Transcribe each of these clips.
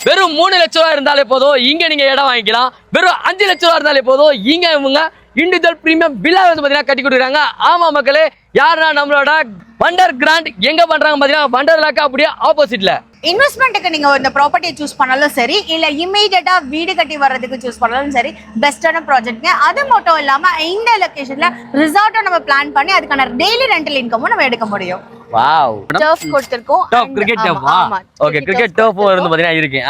வெறும் 3 லட்ச ரூபா இருந்தாலே போதும் இங்க நீங்க இடம் வாங்கிக்கலாம். வெறும் 5 லட்ச ரூபா இருந்தாலே போதும் இங்க இவங்க இண்டிவிஜுவல் பிரீமியம் வில்லா வந்து பாத்தீங்கன்னா கட்டி கொடுக்குறாங்க. ஆமா மக்களே, யாருன்னா நம்மளோட வண்டர் கிராண்ட் எங்க பண்றாங்க பாத்தீங்கன்னா வண்டர்லாக்கு அப்படியே ஆப்போசிட்ல. இன்வெஸ்ட்மெண்ட்டுக்கு நீங்க இந்த ப்ராப்பர்ட்டியை சூஸ் பண்ணாலும் சரி, இல்ல இமீடியட்டா வீடு கட்டி வர்றதுக்கு சூஸ் பண்ணாலும் சரி, பெஸ்டான ப்ராஜெக்ட்ங்க. அது மட்டும் இல்லாம இந்த லொகேஷன்ல ரிசார்ட்டும் நம்ம பிளான் பண்ணி அதுக்கான டெய்லி ரெண்டல் இன்கமும் நம்ம எடுக்க முடியும். வாவ், டர்ஃப் கொடுத்திருக்கோம். Turf cricket turf. Okay, cricket turf வந்து பாத்தீங்கன்னா இருக்கு.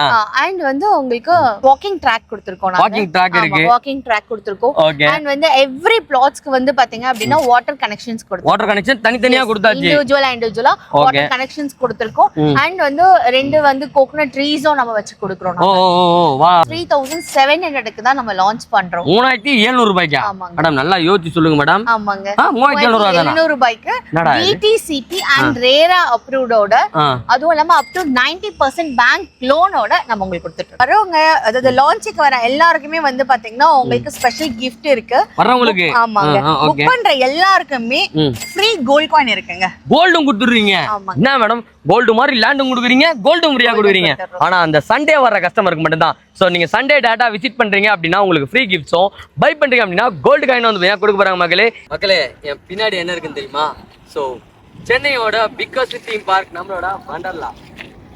அண்ட் வந்து உங்களுக்கு வாக்கிங் ட்ராக் கொடுத்திருக்கோம். வாக்கிங் ட்ராக் இருக்கு. வாக்கிங் ட்ராக் கொடுத்திருக்கோம். அண்ட் வந்து எவ்ரி பிளாட்ஸ்க்கு வந்து பாத்தீங்க அப்படினா வாட்டர் கனெக்ஷன்ஸ் கொடுத்திருக்கோம். வாட்டர் கனெக்ஷன் தனித்தனியா கொடுத்தாச்சு. இண்டிவிஜுவலா வாட்டர் கனெக்ஷன்ஸ் கொடுத்திருக்கோம். அண்ட் வந்து ரெண்டு வந்து கோகனட் ட்ரீஸும் நம்ம வச்சு கொடுக்கிறோம். ஓ வா, 3700க்கு தான் நம்ம லான்ச் பண்றோம். 3700 ரூபாய்க்கா? மேடம் நல்லா யோசிச்சு சொல்லுங்க மேடம். ஆமாங்க, 3700 ரூபாய்க்கு DTCP and RERA approved ஓட, அதுவும் இல்லாம up to 90% பேங்க் லோனோட நம்ம உங்களுக்கு கொடுத்துட்டு வரவங்க. அதாவது லான்ச்சுக்கு வர எல்லாருக்குமே வந்து பாத்தீங்கன்னா உங்களுக்கு ஸ்பெஷல் gift இருக்கு வரவங்களுக்கு. ஆமாங்க, புக் பண்ற எல்லாருக்குமே ஃப்ரீ கோல்ட் காயின் இருக்குங்க. கோல்டும் கொடுத்துறீங்க. என்ன மேடம், கோல்டு மாதிரி லேண்டும் கொடுக்குறீங்க, கோல்டும் ஃப்ரீயா கொடுக்குறீங்க. ஆனா அந்த சண்டே வர கஸ்டமருக்கு மட்டும் தான். சோ நீங்க சண்டே டேட்டா விசிட் பண்றீங்க அப்படின்னா உங்களுக்கு ஃப்ரீ கிஃப்ட்ஸும், பை பண்றீங்க அப்படின்னா கோல்டு காயின் வந்து கொடுக்க போறாங்க. மக்களே என் பின்னாடி என்ன இருக்குன்னு தெரியுமா? சோ சென்னையோட பிக்கஸ்ட் தீம் பார்க் நம்மளோட வண்டர்லா.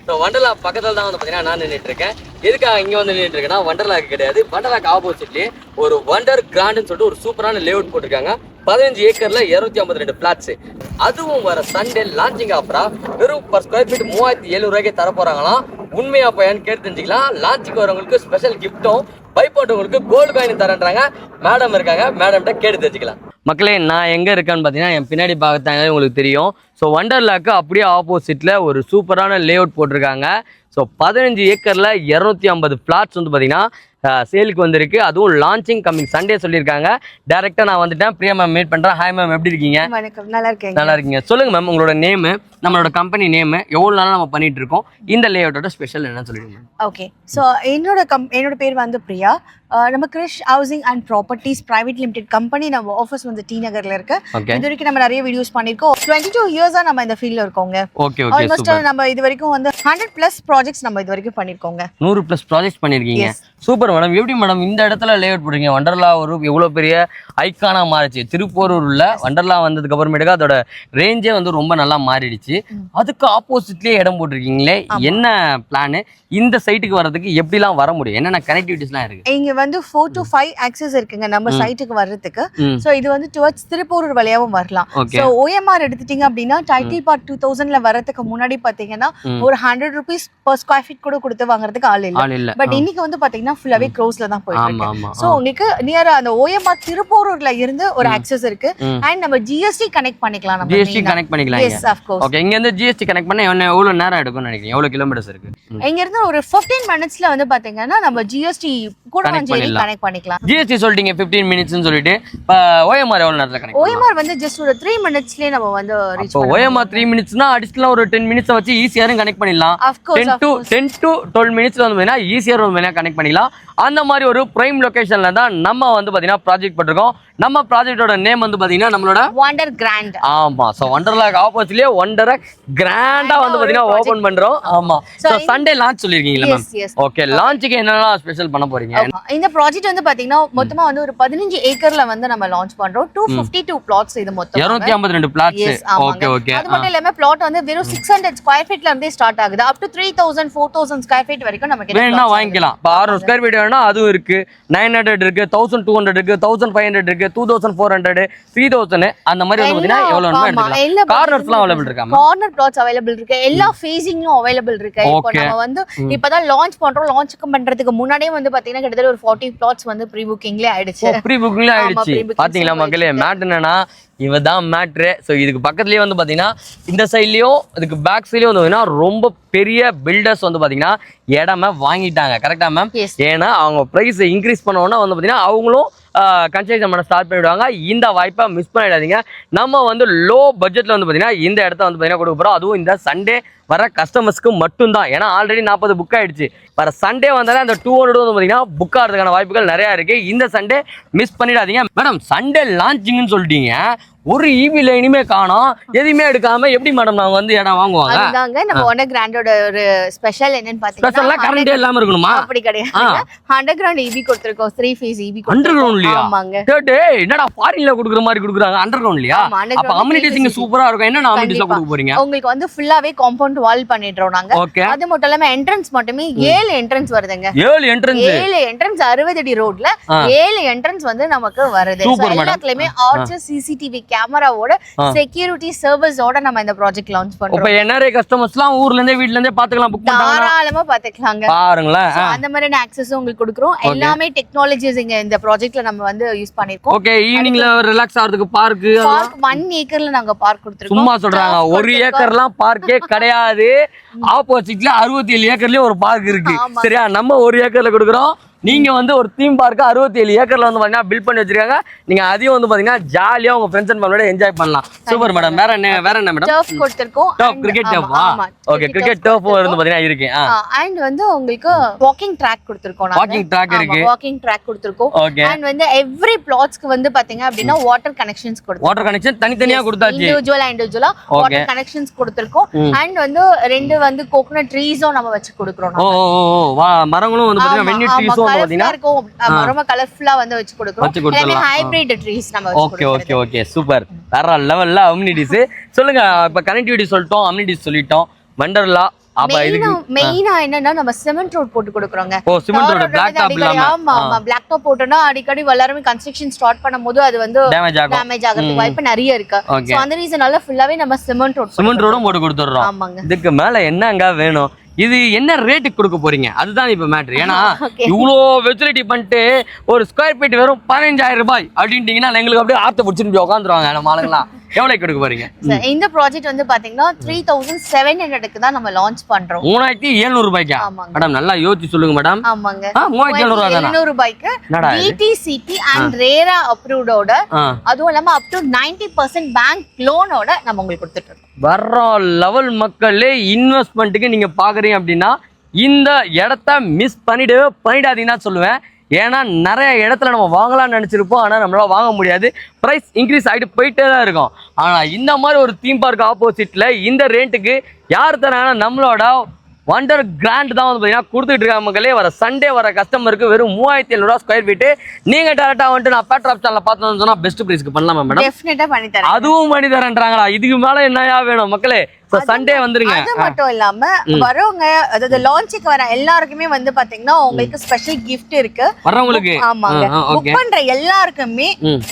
ஸோ வண்டர்லா பக்கத்தில் தான் வந்து பார்த்தீங்கன்னா நான் நின்றுட்டு இருக்கேன். எதுக்காக இங்கே வந்து நின்றுட்டு இருக்கேன்னா, வண்டர்லாக்கு கிடையாது, வண்டர்லாக்கு ஆப்போசிட்லேயே ஒரு வண்டர் கிராண்டுன்னு சொல்லிட்டு ஒரு சூப்பரான லேஅவுட் போட்டிருக்காங்க. 15 ஏக்கர்ல 252 பிளாட்ஸ். அதுவும் வர சண்டே லான்ச்சிங் ஆஃபரா வெறும் பர் ஸ்கொயர் ஃபீட் 3700 ரூபாய்க்கு தர போறாங்களாம். உண்மையா பையன் கேட்டு தெரிஞ்சுக்கலாம். லான்ச்சுக்கு வரவங்களுக்கு ஸ்பெஷல் கிஃப்ட்டும், பை போட்டவங்களுக்கு கோல்டு காயின் தரேன்றாங்க. மேடம் இருக்காங்க, மேடம்கிட்ட கேட்டு தெரிஞ்சுக்கலாம். மக்களே, நான் எங்க இருக்கேன்னு பார்த்தீங்கன்னா என் பின்னாடி பார்த்தாங்க உங்களுக்கு தெரியும். ஸோ வண்டர்லாக்கு அப்படியே ஆப்போசிட்ல ஒரு சூப்பரான லேஅவுட் போட்டிருக்காங்க. ஸோ 15 ஏக்கர்ல 250 பிளாட்ஸ் வந்து பார்த்தீங்கன்னா சேலுக்கு வந்திருக்கு. அதுவும் லான்ச்சிங் கம்மிங் சண்டே சொல்லியிருக்காங்க. டைரக்டா நான் வந்துட்டேன். பிரியா மேம் மீட் பண்றேன். ஹாய் மேம், எப்படி இருக்கீங்க? வணக்கம், நல்லா இருக்கேன். நல்லா இருக்கீங்க. சொல்லுங்க மேம், உங்களோட நேம், நம்மளோட கம்பெனி நேம், எவ்வளவு நாளா நம்ம பண்ணிட்டு இருக்கோம், இந்த லேஅவுட்டோட ஸ்பெஷல் என்ன சொல்லிடுங்க. ஓகே, ஸோ என்னோட பேர் வந்து பிரியா. நம்ம Krish housing and properties private limited company. நம்ம ஆஃபீஸ் வந்து டி நகர்ல இருக்கு. இது வரைக்கும் நம்ம நிறைய வீடியோஸ் பண்ணிருக்கோம். 22 இயர்ஸா நம்ம இந்த ஃபீல்ட்ல இருக்கோங்க. ஆல்மோஸ்ட் நம்ம இது வரைக்கும் வந்து 100+ ப்ராஜெக்ட்ஸ் நம்ம இது வரைக்கும் பண்ணிருக்கோங்க. 100+ ப்ராஜெக்ட்ஸ் பண்ணிருக்கீங்க. Super madam. எப்படி மேடம் இந்த இடத்துல லேஅவுட் போடுறீங்க? வண்டர்லா ஒரு எவ்வளவு பெரிய ஐக்கானா மாறிச்சு. திருப்பூரூர்ல வண்டர்லா வந்ததுக்கு அப்புறமேட்டுக்கு அதோட ரேஞ்சே வந்து ரொம்ப நல்லா மாறிடுச்சு. அதுக்கு ஆப்போசிட்லயே இடம் போட்டிருக்கீங்களே, என்ன பிளான்? இந்த சைட்டுக்கு வர்றதுக்கு எப்படிலாம் வர முடியும்? என்னென்ன கனெக்டிவிட்டிஸ்லாம் இருக்கு? இங்க வந்து 4 to 5 ஆக்சஸ் இருக்குங்க நம்ம சைட்டுக்கு வர்றதுக்கு. சோ இது வந்து டுவர்ட்ஸ் திருப்பூர் வழியாவும் வரலாம். சோ OMR எடுத்துட்டீங்க அப்படின்னா டைட்டில் பார்ட் 2000ல வரதுக்கு முன்னாடி பாத்தீங்கன்னா ஒரு 100 rupees per square feet கூட கொடுத்து வாங்குறதுக்கு ஆள் இல்ல. பட் இன்னைக்கு வந்து பாத்தீங்கன்னா ஃபுல்லாவே க்ரோஸ்ல தான் போயிட்டு இருக்கு. சோ உங்களுக்கு நியர் அந்த OMR திருப்பூர்ல இருந்து ஒரு ஆக்சஸ் இருக்கு. அண்ட் நம்ம GST கனெக்ட் பண்ணிக்கலாம். நம்ம GST கனெக்ட் பண்ணிக்கலாம். Yes, of course. ஓகே, இங்க இருந்து GST கனெக்ட் பண்ண எவ்வளவு நேரம் எடுக்கும்னு நினைக்கிறீங்க? எவ்வளவு கிலோமீட்டர்ஸ் இருக்கு? இங்க இருந்து ஒரு 15 மினிட்ஸ்ல வந்து பாத்தீங்கன்னா நம்ம GST கூட கனெக்ட் பண்ணிக்கலாம். GST சொல்லிட்டீங்க 15 மினிட்ஸ்னு சொல்லிட்டு, OMR எவ்வளவு நேரத்துல கனெக்ட்? OMR வந்து ஜஸ்ட் ஒரு 3 மினிட்ஸ்லயே நம்ம வந்து ரீச் பண்ணலாம். OMR 3 மினிட்ஸ்னா அடிஷனலா ஒரு 10 மினிட்ஸ் வச்சு ஈஸியா கனெக்ட் பண்ணிடலாம். 10 to 12 மினிட்ஸ்ல வந்து ஈஸியா கனெக்ட் பண்ணிடலாம். அந்த மாதிரி ஒரு பிரைம் லொகேஷன்ல தான் நம்ம வந்து பாத்தீங்கன்னா ப்ராஜெக்ட் பண்ணிருக்கோம். நம்ம ப்ராஜெக்ட்டோட நேம் வந்து பாத்தீங்கன்னா நம்மளோட வண்டர் கிராண்ட். ஆமா, சோ வண்டர்லாக்கு ஆப்போசிட்லயே வண்டர கிராண்டா வந்து பாத்தீங்கன்னா ஓபன் பண்றோம். ஆமா, சோ சண்டே லான்ச் சொல்லிருக்கீங்களா மேம்? ஓகே, லான்ச்சுக்கு என்னெல்லாம் ஸ்பெஷல் பண்ண போறீங்க? இந்த ப்ராஜெக்ட் வந்து பாத்தீங்கன்னா மொத்தமா வந்து ஒரு 15 ஏக்கர்ல வந்து நம்ம லான்ச் பண்றோம். 252 பிளாட்ஸ். இது மொத்தம் 252 பிளாட்ஸ். Okay okay. அது மட்டும் இல்லாம பிளாட் வந்து வெறும் 600 ஸ்கொயர் ஃபீட்ல இருந்தே ஸ்டார்ட் ஆகுது. அப் டு 3000 4000 ஸ்கொயர் ஃபீட் வரைக்கும் நமக்கு வேணும்னா வாங்கிக்கலாம். 600 ஸ்கொயர் ஃபீட் வேணும்னா அதுவும் இருக்கு. 900 இருக்கு, 1200 இருக்கு, 1500 இருக்கு, 2400, 3000 அந்த மாதிரி வந்து பாத்தீங்கன்னா எவ்வளவு வேணுமோ எடுத்துக்கலாம். கார்னர்ஸ்லாம் அவேilable இருக்கா? கார்னர் பிளாட்ஸ் அவேilable இருக்கு. எல்லா ஃபேசிங்லயும் அவேilable இருக்கு. இப்போ நம்ம வந்து இப்பதான் லான்ச் பண்றோம். லான்ச்சுக்கு பண்றதுக்கு முன்னாடியே வந்து பாத்தீங்கன்னா கிட்டத்தட்ட ஒரு 40 பிளாட்ஸ் வந்து ப்ரீ புக்கிங்லயே ஆயிடுச்சு. ப்ரீ புக்கிங்ல ஆயிடுச்சு. பாத்தீங்களா மக்களே, மேட் என்னன்னா இவதான் மேட்ரு. ஸோ இதுக்கு பக்கத்துலேயே வந்து பார்த்தீங்கன்னா இந்த சைட்லேயும் இதுக்கு பேக் சைட்லேயும் வந்து பார்த்தீங்கன்னா ரொம்ப பெரிய பில்டர்ஸ் வந்து பார்த்தீங்கன்னா இடமே வாங்கிட்டாங்க. கரெக்டாக மேம்? ஏன்னா அவங்க ப்ரைஸை இன்க்ரீஸ் பண்ணோன்னா வந்து பார்த்தீங்கன்னா அவங்களும் கன்ஸ்ட்ரக்ஷன் பண்ண ஸ்டார்ட் பண்ணிவிடுவாங்க. இந்த வாய்ப்பை மிஸ் பண்ணிடாதீங்க. நம்ம வந்து லோ பட்ஜெட்டில் வந்து பார்த்தீங்கன்னா இந்த இடத்த வந்து பார்த்தீங்கன்னா கொடுக்க போகிறோம். அதுவும் இந்த சண்டே வர கஸ்டமர்ஸ்க்கு மட்டும்தான். ஏன்னா ஆல்ரெடி 40 புக் ஆயிடுச்சு. வர சண்டே வந்தாலே அந்த 200 வந்து பார்த்தீங்கன்னா புக் ஆகிறதுக்கான வாய்ப்புகள் நிறையா இருக்குது. இந்த சண்டே மிஸ் பண்ணிடாதீங்க. மேடம், சண்டே லான்ச்சிங்னு சொல்லிட்டீங்க, ஒரு ஈபி லைனுமே காணோம், எதுவுமே எடுக்காம எப்படி மேடம் நாங்க வந்து இடம் வாங்குவாங்க? அதுதாங்க நம்ம ஒண்டர் கிராண்டோட ஒரு ஸ்பெஷல் என்னன்னு ஸ்பெஷலா பாத்தீங்கன்னா கரண்டே இல்லாம இருக்கணுமா? அப்படி கிடையாது. அண்டர் கிரவுண்ட் ஈபி கொடுத்திருக்கோம், 3 ஃபேஸ் ஈபி அண்டர் கிரவுண்ட்லயா? ஆமாங்க. டேய் என்னடா ஃபாரின்ல குடுக்குற மாதிரி குடுக்குறாங்க அண்டர் கிரவுண்ட்லயா? ஆமா, underground அப்ப அம்யூனிட்டிஸ் இங்க சூப்பரா இருக்கும். என்ன அம்யூனிட்டிஸ் கொடுக்க போறீங்க? உங்களுக்கு வந்து ஃபுல்லாவே காம்பவுண்ட் வால் பண்ணிடுறோம் நாங்க. ஓகே. அது மட்டும் இல்லாம என்ட்ரன்ஸ் மட்டுமே 7 என்ட்ரன்ஸ் வருதுங்க. 7 என்ட்ரன்ஸ். 7 என்ட்ரன்ஸ் 60 அடி ரோட்ல 7 என்ட்ரன்ஸ் வந்து நமக்கு வருது. எல்லாத்துலயுமே ஆர்ச்சர் சிசிடிவி கேமராவோட செக்யூரிட்டி சர்வீஸோட நம்ம இந்த ப்ராஜெக்ட் லான்ச் பண்றோம். இப்ப என்ஆர்ஐ கஸ்டமர்ஸ்லாம் ஊர்ல இருந்தே வீட்ல இருந்தே பாத்துக்கலாம், புக் பண்ணாங்க தாராளமா பாத்துக்கலாங்க. பாருங்களேன். அந்த மாதிரியான ஆக்சஸ் உங்களுக்கு கொடுக்குறோம். எல்லாமே டெக்னாலஜிஸ் இங்க இந்த ப்ராஜெக்ட்ல நம்ம வந்து யூஸ் பண்ணிருக்கோம். ஓகே. ஈவினிங்ல ரிலாக்ஸ் ஆகிறதுக்கு பார்க் 1 ஏக்கர்ல நாங்க பார்க் கொடுத்திருக்கோம். சும்மா சொல்றாங்க, 1 ஏக்கர்லாம் பார்க்கே கிடையாது. ஆப்போசிட்ல 67 ஏக்கர்லயும் ஒரு பார்க் இருக்கு. சரியா? நம்ம 1 ஏக்கர்ல கொடுக்குறோம். நீங்க வந்து ஒரு தீம் பார்க் 67 ஏக்கர்ல வந்து பாத்தீங்கன்னா பில்ட் பண்ணி வச்சிருக்காங்க. நீங்க அதையும் வந்து பாத்தீங்கன்னா ஜாலியா உங்க ஃப்ரெண்ட்ஸ் அண்ட் ஃபேமிலியோட என்ஜாய் பண்ணலாம். Super madam. வேற என்ன மேடம்? டர்ஃப் கொடுத்திருக்கோம். டர்ஃப், கிரிக்கெட் டர்ஃபா? ஓகே, கிரிக்கெட் டர்ஃப் வந்து பாத்தீங்கன்னா இருக்கு. அண்ட் வந்து உங்களுக்கு வாக்கிங் ட்ராக் கொடுத்திருக்கோம். வாக்கிங் ட்ராக் இருக்கு. வாக்கிங் ட்ராக் கொடுத்திருக்கோம். ஓகே. அண்ட் வந்து எவ்ரி பிளாட்ஸ்க்கு வந்து பாத்தீங்க அப்படினா வாட்டர் கனெக்ஷன்ஸ் கொடுத்திருக்கோம். வாட்டர் கனெக்ஷன் தனித்தனியா கொடுத்தாச்சு. இண்டிவிஜுவலா வாட்டர் கனெக்ஷன்ஸ் கொடுத்திருக்கோம். அண்ட் வந்து 2 வந்து கோகனட் ட்ரீஸும் நம்ம வச்சு கொடுக்கிறோம். மரங்களும் வந்து பாத்தீங்கன்னா வென்னி ட்ரீஸும் வந்து பாத்தீங்கன்னா ரொம்ப கலர்ஃபுல்லா வந்து வச்சு கொடுக்கிறோம். எல்லாமே ஹைபிரிட் ட்ரீஸ் நம்ம வச்சு கொடுக்கிறோம். Okay okay super. வேற லெவல்ல அம்யூனிட்டிஸ் சொல்லுங்க. இப்ப கனெக்டிவிட்டி சொல்லிட்டோம், அம்யூனிட்டிஸ் சொல்லிட்டோம், வண்டர்லா. அப்ப இதுக்கு மெயினா என்னன்னா நம்ம சிமெண்ட் ரோட் போட்டு கொடுக்கறோம். ஓ, சிமெண்ட் ரோட் பிளாக் டாப் இல்லாம. ஆமா, பிளாக் டாப் போட்டோம்னா அடிக்கடி எல்லாரும் கன்ஸ்ட்ரக்ஷன் ஸ்டார்ட் பண்ணும்போது அது வந்து டேமேஜ் ஆகிறதுக்கு வாய்ப்பு நிறைய இருக்கு. சோ அந்த ரீசனால ஃபுல்லாவே நம்ம சிமெண்ட் ரோடும் போட்டு கொடுத்துறோம். ஆமாங்க. இதுக்கு மேல என்னங்க வேணும்? இது என்ன ரேட்டுக்கு கொடுக்க போறீங்க? அதுதான் இப்ப மேட்ரு. ஏன்னா இவ்வளோ ஃபெசிலிட்டி பண்ணிட்டு ஒரு ஸ்கொயர் ஃபீட் வெறும் 15,000 ரூபாய் அப்படின்ட்டீங்கன்னா எங்களுக்கு அப்படியே ஆர்த்த பிடிச்சிட்டு உட்காந்துருவாங்க நம்ம ஆளுங்களாம். எவ்வளவு கொடுக்க போறீங்க? இந்த ப்ராஜெக்ட் வந்து பாத்தீங்கன்னா 3700க்கு தான் நம்ம லான்ச் பண்றோம். 3700 ரூபாய்க்கா? மேடம் நல்லா யோசிச்சு சொல்லுங்க மேடம். ஆமாங்க. 3700 ரூபாய்க்கு டிடிசிபி அண்ட் ரேரா அப்ரூவ்டோட, அதுவும் இல்லாம அப் டு 90% பேங்க் லோனோட நம்ம உங்களுக்கு கொடுத்துட்டு இருக்கோம். வர்ற லெவல் மக்களே இன்வெஸ்ட்மெண்ட்டுக்கு நீங்க பாக்குறீங்க அப்படின்னா இந்த இடத்த மிஸ் பண்ணிடாதீங்கன்னா சொல்லுவேன். ஏன்னா நிறைய இடத்துல நம்ம வாங்கலாம்னு நினைச்சிருப்போம், ஆனா நம்மளால வாங்க முடியாது. பிரைஸ் இன்க்ரீஸ் ஆகிட்டு போயிட்டே தான் இருக்கும். ஆனா இந்த மாதிரி ஒரு தீம் பார்க் ஆப்போசிட்ல இந்த ரேட்டுக்கு யார் தராங்கன்னா நம்மளோட வண்டர் கிராண்ட் தான் வந்து பார்த்தீங்கன்னா கொடுத்துட்டு இருக்காங்க மக்களே. வர சண்டே வர கஸ்டமருக்கு வெறும் 3700 ஸ்கொயர் ஃபீட்டு. நீங்க டேரக்டா வந்துட்டு நான் பேட்ராப் சேனல்ல பார்த்தோம்னு சொன்னா பெஸ்ட் பிரைஸ்க்கு பண்ணலாமா மேடம்? டெஃபினட்டா பண்ணி தரேன். அதுவும் பண்ணி தரேன்றாங்களா? இதுக்கு மேல என்னயா வேணும் மக்களே? சண்டே வந்துருங்க. அது மட்டும் இல்லாம வரவங்க, அதாவது லான்ச்சுக்கு வர எல்லாருக்குமே வந்து பாத்தீங்கன்னா உங்களுக்கு ஸ்பெஷல் gift இருக்கு வரவங்களுக்கு. ஆமாங்க. புக் பண்ற எல்லாருக்குமே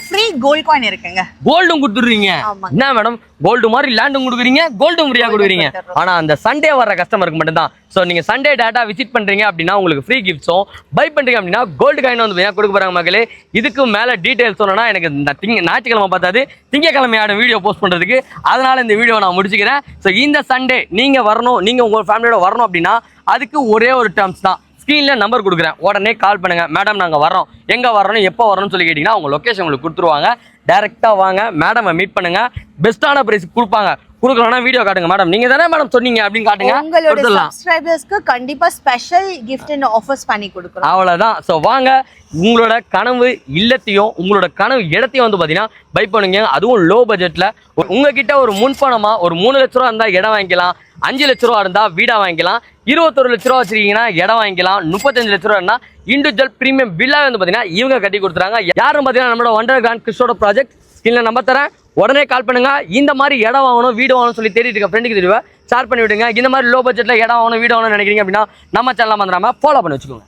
ஃப்ரீ கோல்ட் காயின் இருக்குங்க. கோல்டும் கொடுத்துறீங்க. என்ன மேடம் கோல்டு மாதிரி லேண்டும் கொடுக்குறீங்க, கோல்டும் ஃப்ரீயா கொடுக்குறீங்க. ஆனா அந்த சண்டே வர கஸ்டமருக்கு மட்டும் தான். ஸோ நீங்க சண்டே டேட்டா விசிட் பண்றீங்க அப்படின்னா உங்களுக்கு ஃப்ரீ கிஃப்ட்ஸும், பை பண்றீங்க அப்படின்னா கோல்டு காயின் வந்து கொடுக்க போறாங்க மக்களே. இதுக்கு மேல டீடைல்ஸ் சொன்னா எனக்கு இந்த ஞாயிற்றுக்கிழமை பார்த்தாது திங்கக்கிழமையான வீடியோ போஸ்ட் பண்றதுக்கு, அதனால இந்த வீடியோ நான் முடிச்சுக்கிறேன். ஸோ இந்த சண்டே நீங்க வரணும், நீங்க உங்க ஃபேமிலியோட வரணும் அப்படின்னா அதுக்கு ஒரே ஒரு டேர்ம்ஸ் தான். ஸ்க்ரீன்ல நம்பர் கொடுக்குறேன், உடனே கால் பண்ணுங்க. மேடம் நாங்க வரோம், எங்க வரணும், எப்போ வரணும்னு சொல்லி கேட்டீங்கன்னா உங்க லொகேஷன் உங்களுக்கு கொடுத்துருவாங்க. டைரக்டா வாங்க, மேடம் மீட் பண்ணுங்க. பெஸ்ட்டான பிரைஸ் கொடுப்பாங்க. கொடுக்கலன்னா வீடியோ காட்டுங்க, மேடம் நீங்க தானே மேடம் சொன்னீங்க அப்படின்னு காட்டுங்க. உங்களோட சப்ஸ்கிரைபர்ஸ்க்கு கண்டிப்பா ஸ்பெஷல் gift and offers பண்ணி கொடுக்குறோம். அவ்வளவுதான். ஸோ வாங்க, உங்களோட கனவு இல்லத்தையும் உங்களோட கனவு இடத்தையும் வந்து பாத்தீங்கன்னா பை பண்ணுங்க. அதுவும் லோ பட்ஜெட்ல உங்ககிட்ட ஒரு முன்பணமா ஒரு 3 லட்ச ரூபா இருந்தா இடம் வாங்கிக்கலாம், 5 லட்ச ரூபா இருந்தா வீடா வாங்கிக்கலாம், 21 லட்ச ரூபா வச்சிருக்கீங்கன்னா இடம் வாங்கிக்கலாம், 35 லட்ச ரூபா இருந்தா இண்டிவிஜுவல் பிரீமியம் வில்லா வந்து பாத்தீங்கன்னா இவங்க கட்டி கொடுத்துறாங்க. யாரும் பாத்தீங்கன்னா நம்மளோட வண்டர் கிராண்ட் கிறிஸ்டோட ப்ராஜெக்ட். ஸ்கிரீன்ல நம்பர் தரேன், உடனே கால் பண்ணுங்க. இந்த மாதிரி இடம் வாங்கணும், வீடு வாங்கணும் சொல்லி தேடிட்டு இருக்க ஃப்ரெண்டுக்கு தெரியும் ஷேர் பண்ணி விடுங்க. இந்த மாதிரி லோ பட்ஜெட்ல இடம் வாங்கணும், வீடு வாங்கணும்னு நினைக்கிறீங்க அப்படின்னா நம்ம சேனலை மறந்துடாம ஃபாலோ பண்ணி வச்சுக்கோங்க.